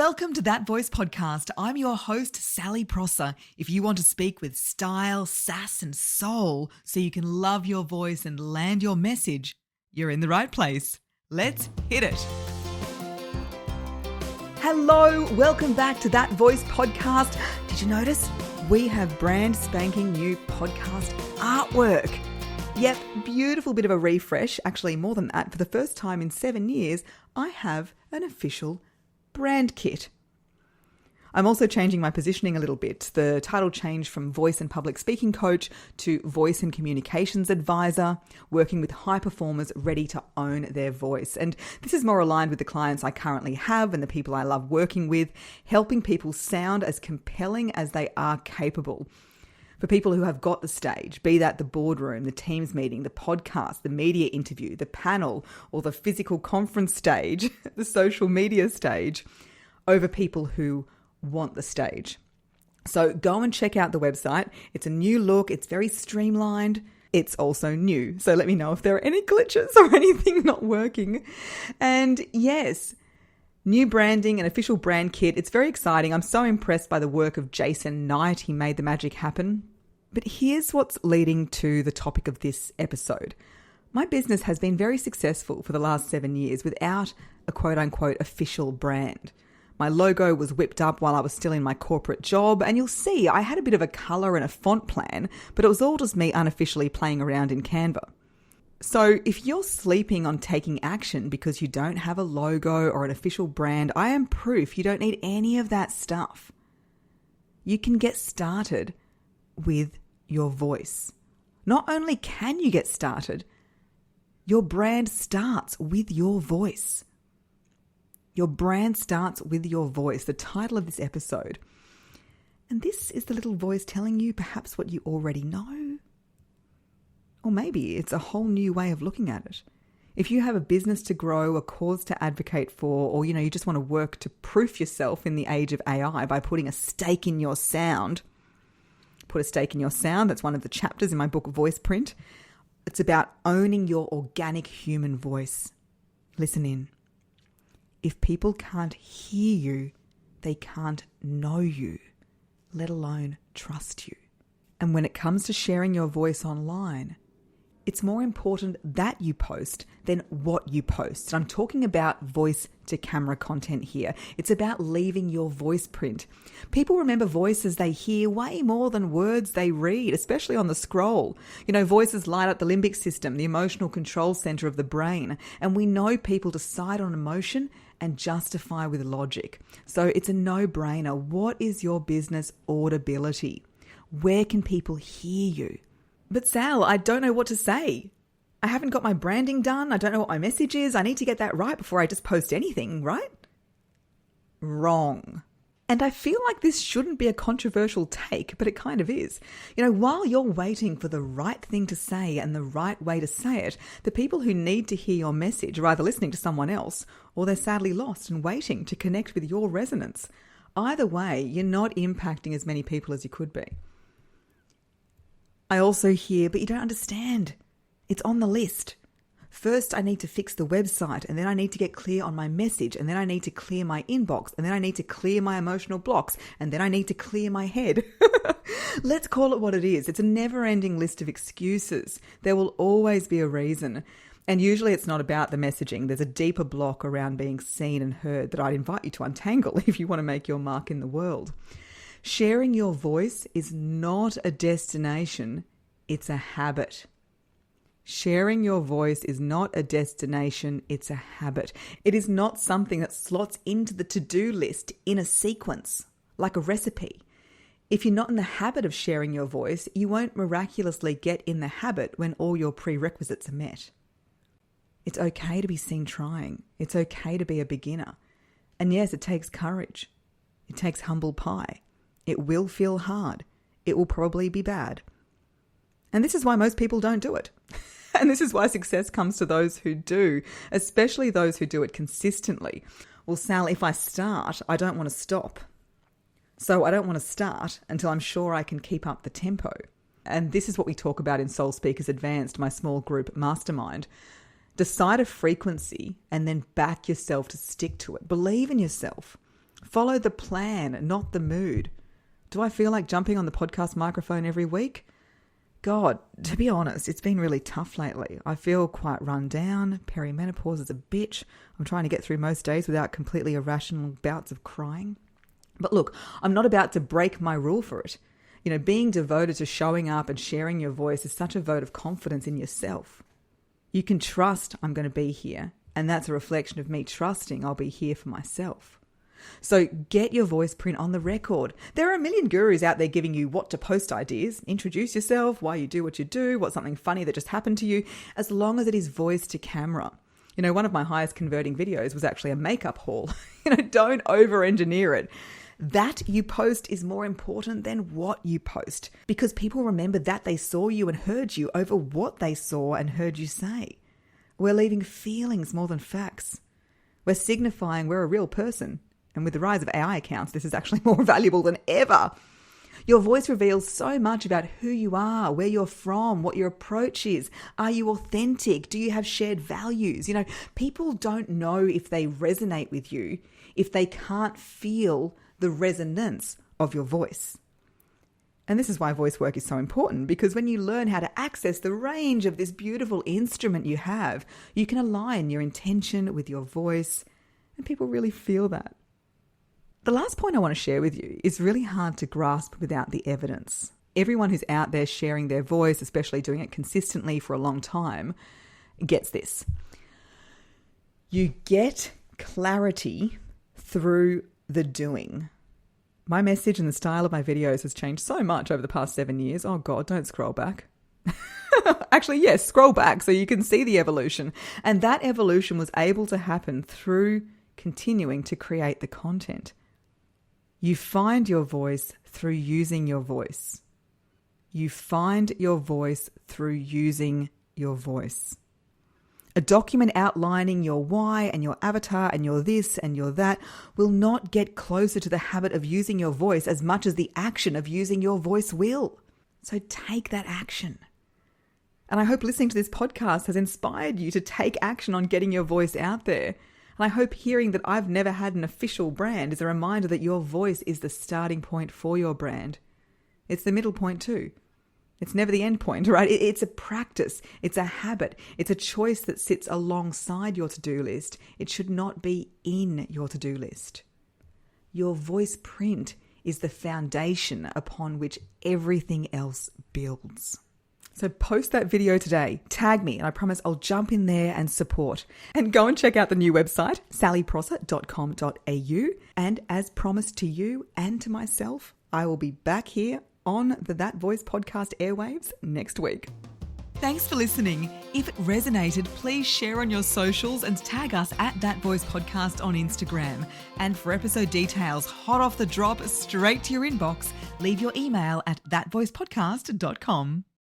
Welcome to That Voice Podcast. I'm your host, Sally Prosser. If you want to speak with style, sass, and soul so you can love your voice and land your message, you're in the right place. Let's hit it. Hello, welcome back to That Voice Podcast. Did you notice? We have brand spanking new podcast artwork. Yep, beautiful bit of a refresh. Actually, more than that, for the first time in 7 years, I have an official brand kit. I'm also changing my positioning a little bit. The title changed from voice and public speaking coach to voice and communications advisor, working with high performers ready to own their voice. And this is more aligned with the clients I currently have and the people I love working with, helping people sound as compelling as they are capable. For people who have got the stage, be that the boardroom, the Teams meeting, the podcast, the media interview, the panel, or the physical conference stage, the social media stage, over people who want the stage. So go and check out the website. It's a new look. It's very streamlined. It's also new. So let me know if there are any glitches or anything not working. And yes, new branding, an official brand kit. It's very exciting. I'm so impressed by the work of Jason Knight. He made the magic happen. But here's what's leading to the topic of this episode. My business has been very successful for the last 7 years without a quote-unquote official brand. My logo was whipped up while I was still in my corporate job, and you'll see I had a bit of a colour and a font plan, but it was all just me unofficially playing around in Canva. So if you're sleeping on taking action because you don't have a logo or an official brand, I am proof you don't need any of that stuff. You can get started with your voice. Not only can you get started, your brand starts with your voice. Your brand starts with your voice, the title of this episode. And this is the little voice telling you perhaps what you already know. Or maybe it's a whole new way of looking at it. If you have a business to grow, a cause to advocate for, or you just want to work to proof yourself in the age of AI by putting a stake in your sound. Put a stake in your sound. That's one of the chapters in my book, Voice Print. It's about owning your organic human voice. Listen in. If people can't hear you, they can't know you, let alone trust you. And when it comes to sharing your voice online, it's more important that you post than what you post. I'm talking about voice to camera content here. It's about leaving your voice print. People remember voices they hear way more than words they read, especially on the scroll. Voices light up the limbic system, the emotional control center of the brain. And we know people decide on emotion and justify with logic. So it's a no-brainer. What is your business audibility? Where can people hear you? But Sal, I don't know what to say. I haven't got my branding done. I don't know what my message is. I need to get that right before I just post anything, right? Wrong. And I feel like this shouldn't be a controversial take, but it kind of is. While you're waiting for the right thing to say and the right way to say it, the people who need to hear your message are either listening to someone else or they're sadly lost and waiting to connect with your resonance. Either way, you're not impacting as many people as you could be. I also hear, but you don't understand. It's on the list. First, I need to fix the website, and then I need to get clear on my message, and then I need to clear my inbox, and then I need to clear my emotional blocks, and then I need to clear my head. Let's call it what it is. It's a never-ending list of excuses. There will always be a reason. And usually it's not about the messaging. There's a deeper block around being seen and heard that I'd invite you to untangle if you want to make your mark in the world. Sharing your voice is not a destination, it's a habit. Sharing your voice is not a destination, it's a habit. It is not something that slots into the to-do list in a sequence, like a recipe. If you're not in the habit of sharing your voice, you won't miraculously get in the habit when all your prerequisites are met. It's okay to be seen trying. It's okay to be a beginner. And yes, it takes courage. It takes humble pie. It will feel hard. It will probably be bad. And this is why most people don't do it. And this is why success comes to those who do, especially those who do it consistently. Well, Sal, if I start, I don't want to stop. So I don't want to start until I'm sure I can keep up the tempo. And this is what we talk about in Soul Speakers Advanced, my small group mastermind. Decide a frequency and then back yourself to stick to it. Believe in yourself. Follow the plan, not the mood. Do I feel like jumping on the podcast microphone every week? God, to be honest, it's been really tough lately. I feel quite run down. Perimenopause is a bitch. I'm trying to get through most days without completely irrational bouts of crying. But look, I'm not about to break my rule for it. Being devoted to showing up and sharing your voice is such a vote of confidence in yourself. You can trust I'm going to be here, and that's a reflection of me trusting I'll be here for myself. So get your voice print on the record. There are a million gurus out there giving you what to post ideas. Introduce yourself, why you do what you do, what's something funny that just happened to you, as long as it is voice to camera. One of my highest converting videos was actually a makeup haul. Don't over-engineer it. That you post is more important than what you post, because people remember that they saw you and heard you over what they saw and heard you say. We're leaving feelings more than facts. We're signifying we're a real person. And with the rise of AI accounts, this is actually more valuable than ever. Your voice reveals so much about who you are, where you're from, what your approach is. Are you authentic? Do you have shared values? People don't know if they resonate with you if they can't feel the resonance of your voice. And this is why voice work is so important, because when you learn how to access the range of this beautiful instrument you have, you can align your intention with your voice, and people really feel that. The last point I want to share with you is really hard to grasp without the evidence. Everyone who's out there sharing their voice, especially doing it consistently for a long time, gets this. You get clarity through the doing. My message and the style of my videos has changed so much over the past 7 years. Oh God, don't scroll back. Actually, yes, scroll back so you can see the evolution. And that evolution was able to happen through continuing to create the content. You find your voice through using your voice. You find your voice through using your voice. A document outlining your why and your avatar and your this and your that will not get closer to the habit of using your voice as much as the action of using your voice will. So take that action. And I hope listening to this podcast has inspired you to take action on getting your voice out there. And I hope hearing that I've never had an official brand is a reminder that your voice is the starting point for your brand. It's the middle point too. It's never the end point, right? It's a practice. It's a habit. It's a choice that sits alongside your to-do list. It should not be in your to-do list. Your voice print is the foundation upon which everything else builds. So post that video today, tag me, and I promise I'll jump in there and support. And go and check out the new website, sallyprosser.com.au. And as promised to you and to myself, I will be back here on the That Voice podcast airwaves next week. Thanks for listening. If it resonated, please share on your socials and tag us at That Voice Podcast on Instagram. And for episode details, hot off the drop, straight to your inbox, leave your email at thatvoicepodcast.com.